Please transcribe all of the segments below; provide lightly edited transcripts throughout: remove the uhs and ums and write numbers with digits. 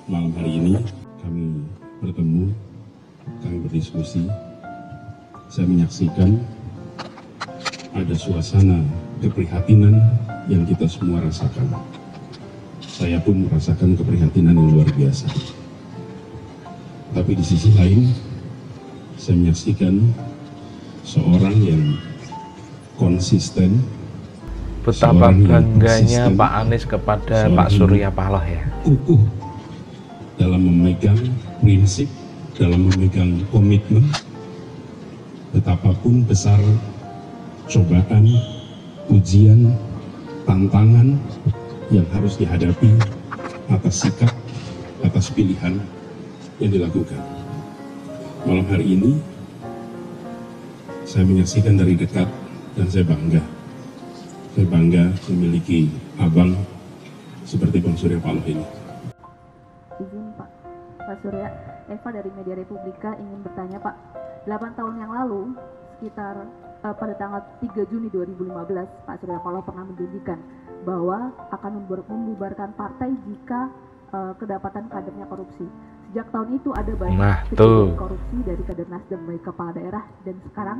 malam hari ini kami bertemu, kami berdiskusi. Saya menyaksikan ada suasana keprihatinan yang kita semua rasakan. Saya pun merasakan keprihatinan yang luar biasa. Tapi di sisi lain, saya menyaksikan seorang yang konsisten. Betapa bangganya Pak Anies kepada Pak Surya Paloh ya. Kukuh dalam memegang prinsip, dalam memegang komitmen, betapapun besar cobaan, ujian, tantangan yang harus dihadapi atas sikap, atas pilihan yang dilakukan. Malam hari ini, saya menyaksikan dari dekat dan saya bangga. Saya bangga memiliki abang seperti Bang Surya Paloh ini. Izin Pak Surya, Eva dari Media Republika ingin bertanya Pak, 8 tahun yang lalu, sekitar pada tanggal 3 Juni 2015, Pak Surya Paloh pernah menjanjikan bahwa akan membubarkan partai jika kedapatan kadernya korupsi. Sejak tahun itu ada banyak kejadian korupsi dari kader Nasdem, baik kepala daerah dan sekarang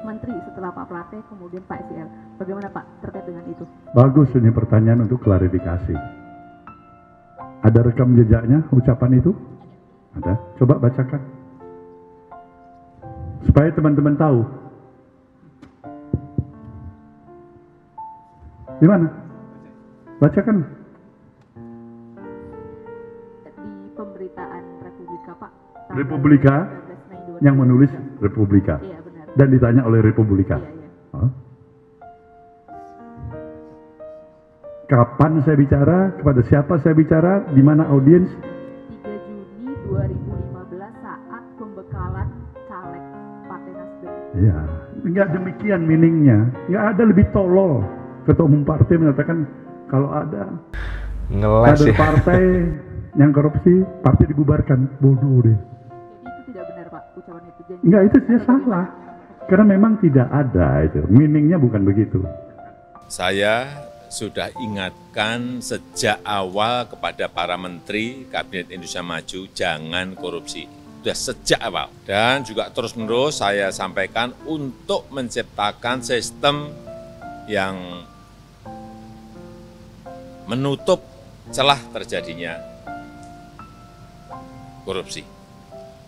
Menteri setelah Pak Plate, kemudian Pak SIL. Bagaimana Pak terkait dengan itu? Bagus, ini pertanyaan untuk klarifikasi. Ada rekam jejaknya ucapan itu? Ada? Coba bacakan. Supaya teman-teman tahu. Di mana? Bacakan. Di pemberitaan Republika Pak. Republika? Yang menulis Republika? Iya benar. Dan ditanya oleh Republika? Iya. Kapan saya bicara? Kepada siapa saya bicara? Di mana audiens? 3 Juni 2015 saat pembekalan caleg Partai Nasdem. Iya, nggak demikian meaningnya. Nggak ada lebih tolol. Ketua umum partai menyatakan kalau ada kader partai yang korupsi, partai dibubarkan. Bodoh deh. Jadi itu tidak benar Pak, ucapan itu. Enggak, itu dia salah. Karena memang tidak ada itu. Meaningnya bukan begitu. Saya sudah ingatkan sejak awal kepada para menteri Kabinet Indonesia Maju, jangan korupsi. Sudah sejak awal. Dan juga terus-menerus saya sampaikan untuk menciptakan sistem yang menutup celah terjadinya korupsi.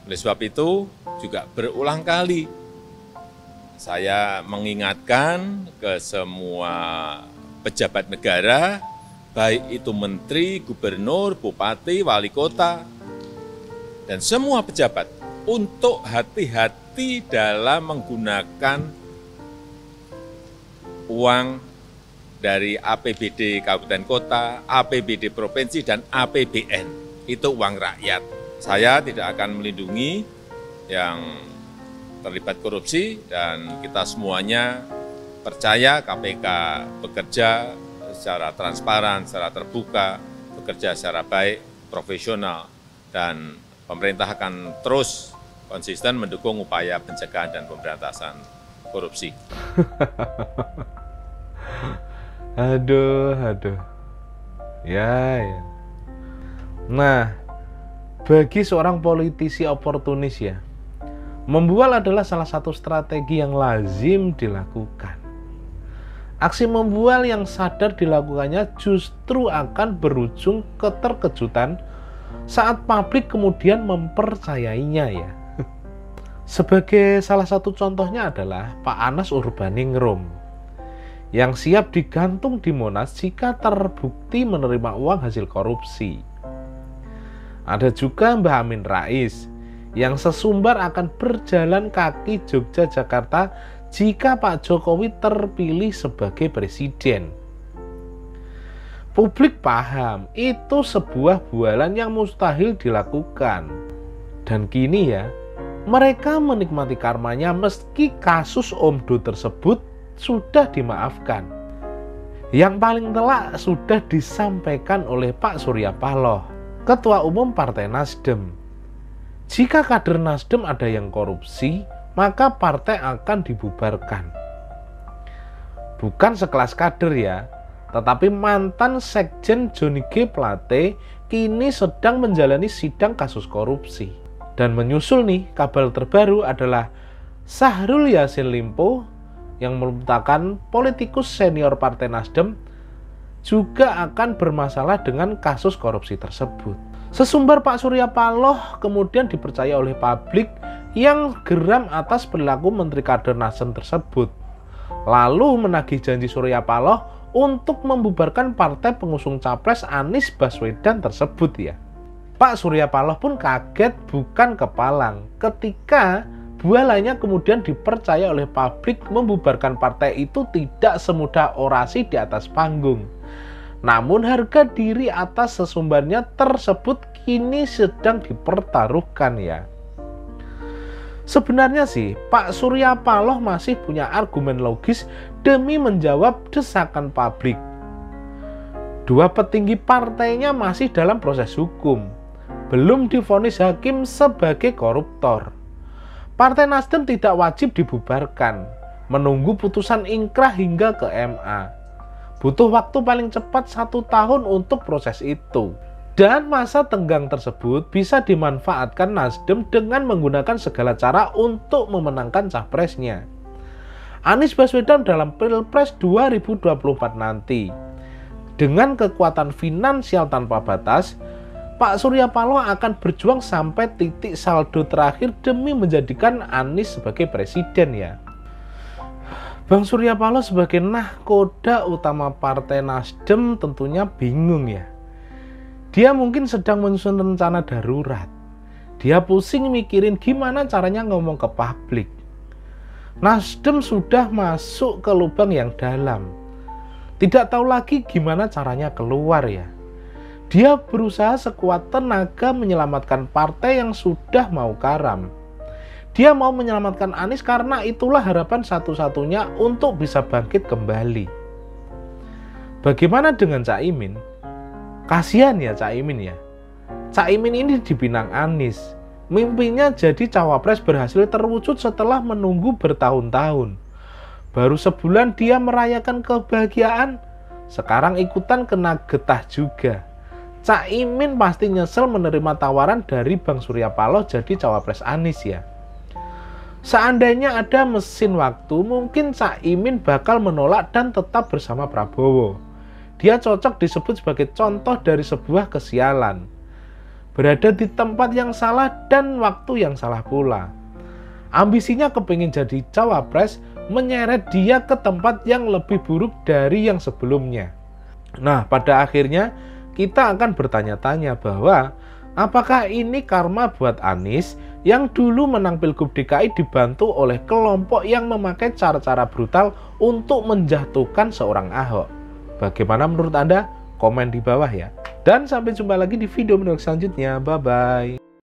Oleh sebab itu, juga berulang kali saya mengingatkan ke semua pejabat negara, baik itu menteri, gubernur, bupati, wali kota, dan semua pejabat untuk hati-hati dalam menggunakan uang dari APBD Kabupaten Kota, APBD Provinsi, dan APBN. Itu uang rakyat. Saya tidak akan melindungi yang terlibat korupsi dan kita semuanya percaya KPK bekerja secara transparan, secara terbuka, bekerja secara baik, profesional, dan pemerintah akan terus konsisten mendukung upaya pencegahan dan pemberantasan korupsi. Aduh. Ya. Nah, bagi seorang politisi oportunis ya, membual adalah salah satu strategi yang lazim dilakukan. Aksi membual yang sadar dilakukannya justru akan berujung keterkejutan saat publik kemudian mempercayainya ya. Sebagai salah satu contohnya adalah Pak Anas Urbaningrum yang siap digantung di Monas jika terbukti menerima uang hasil korupsi. Ada juga Mbah Amin Rais yang sesumbar akan berjalan kaki Jogja-Jakarta jika Pak Jokowi terpilih sebagai presiden. Publik paham itu sebuah bualan yang mustahil dilakukan. Dan kini ya, mereka menikmati karmanya meski kasus Omdo tersebut sudah dimaafkan. Yang paling telak sudah disampaikan oleh Pak Surya Paloh, Ketua Umum Partai Nasdem. Jika kader Nasdem ada yang korupsi, maka partai akan dibubarkan. Bukan sekelas kader ya, tetapi mantan Sekjen Johnny G. Plate, kini sedang menjalani sidang kasus korupsi. Dan menyusul nih, kabar terbaru adalah Syahrul Yassin Limpo yang merupakan politikus senior Partai Nasdem juga akan bermasalah dengan kasus korupsi tersebut. Sesumbar Pak Surya Paloh kemudian dipercaya oleh publik yang geram atas perilaku Menteri Kader Nasdem tersebut. Lalu menagih janji Surya Paloh untuk membubarkan partai pengusung capres Anies Baswedan tersebut ya. Pak Surya Paloh pun kaget bukan kepalang ketika bualanya kemudian dipercaya oleh publik membubarkan partai itu tidak semudah orasi di atas panggung. Namun harga diri atas sesumbarnya tersebut kini sedang dipertaruhkan ya. Sebenarnya sih Pak Surya Paloh masih punya argumen logis demi menjawab desakan publik. Dua petinggi partainya masih dalam proses hukum, belum divonis hakim sebagai koruptor. Partai Nasdem tidak wajib dibubarkan, menunggu putusan ingkrah hingga ke MA. Butuh waktu paling cepat 1 tahun untuk proses itu. Dan masa tenggang tersebut bisa dimanfaatkan Nasdem dengan menggunakan segala cara untuk memenangkan capresnya, Anies Baswedan, dalam Pilpres 2024 nanti. Dengan kekuatan finansial tanpa batas, Pak Surya Paloh akan berjuang sampai titik saldo terakhir demi menjadikan Anies sebagai presiden ya. Bang Surya Paloh sebagai nahkoda utama Partai Nasdem tentunya bingung ya. Dia mungkin sedang menyusun rencana darurat. Dia pusing mikirin gimana caranya ngomong ke publik. Nasdem sudah masuk ke lubang yang dalam. Tidak tahu lagi gimana caranya keluar ya. Dia berusaha sekuat tenaga menyelamatkan partai yang sudah mau karam. Dia mau menyelamatkan Anies karena itulah harapan satu-satunya untuk bisa bangkit kembali. Bagaimana dengan Caimin? Kasihan ya Caimin ya. Caimin ini dipinang Anies. Mimpinya jadi cawapres berhasil terwujud setelah menunggu bertahun-tahun. Baru sebulan dia merayakan kebahagiaan, sekarang ikutan kena getah juga. Caimin pasti nyesel menerima tawaran dari Bang Surya Paloh jadi cawapres Anies ya. Seandainya ada mesin waktu, mungkin Caimin bakal menolak dan tetap bersama Prabowo. Dia cocok disebut sebagai contoh dari sebuah kesialan. Berada di tempat yang salah dan waktu yang salah pula. Ambisinya kepingin jadi cawapres, menyeret dia ke tempat yang lebih buruk dari yang sebelumnya. Nah, pada akhirnya kita akan bertanya-tanya bahwa apakah ini karma buat Anies yang dulu menang Pilgub DKI dibantu oleh kelompok yang memakai cara-cara brutal untuk menjatuhkan seorang Ahok. Bagaimana menurut Anda? Komen di bawah ya. Dan sampai jumpa lagi di video selanjutnya. Bye-bye.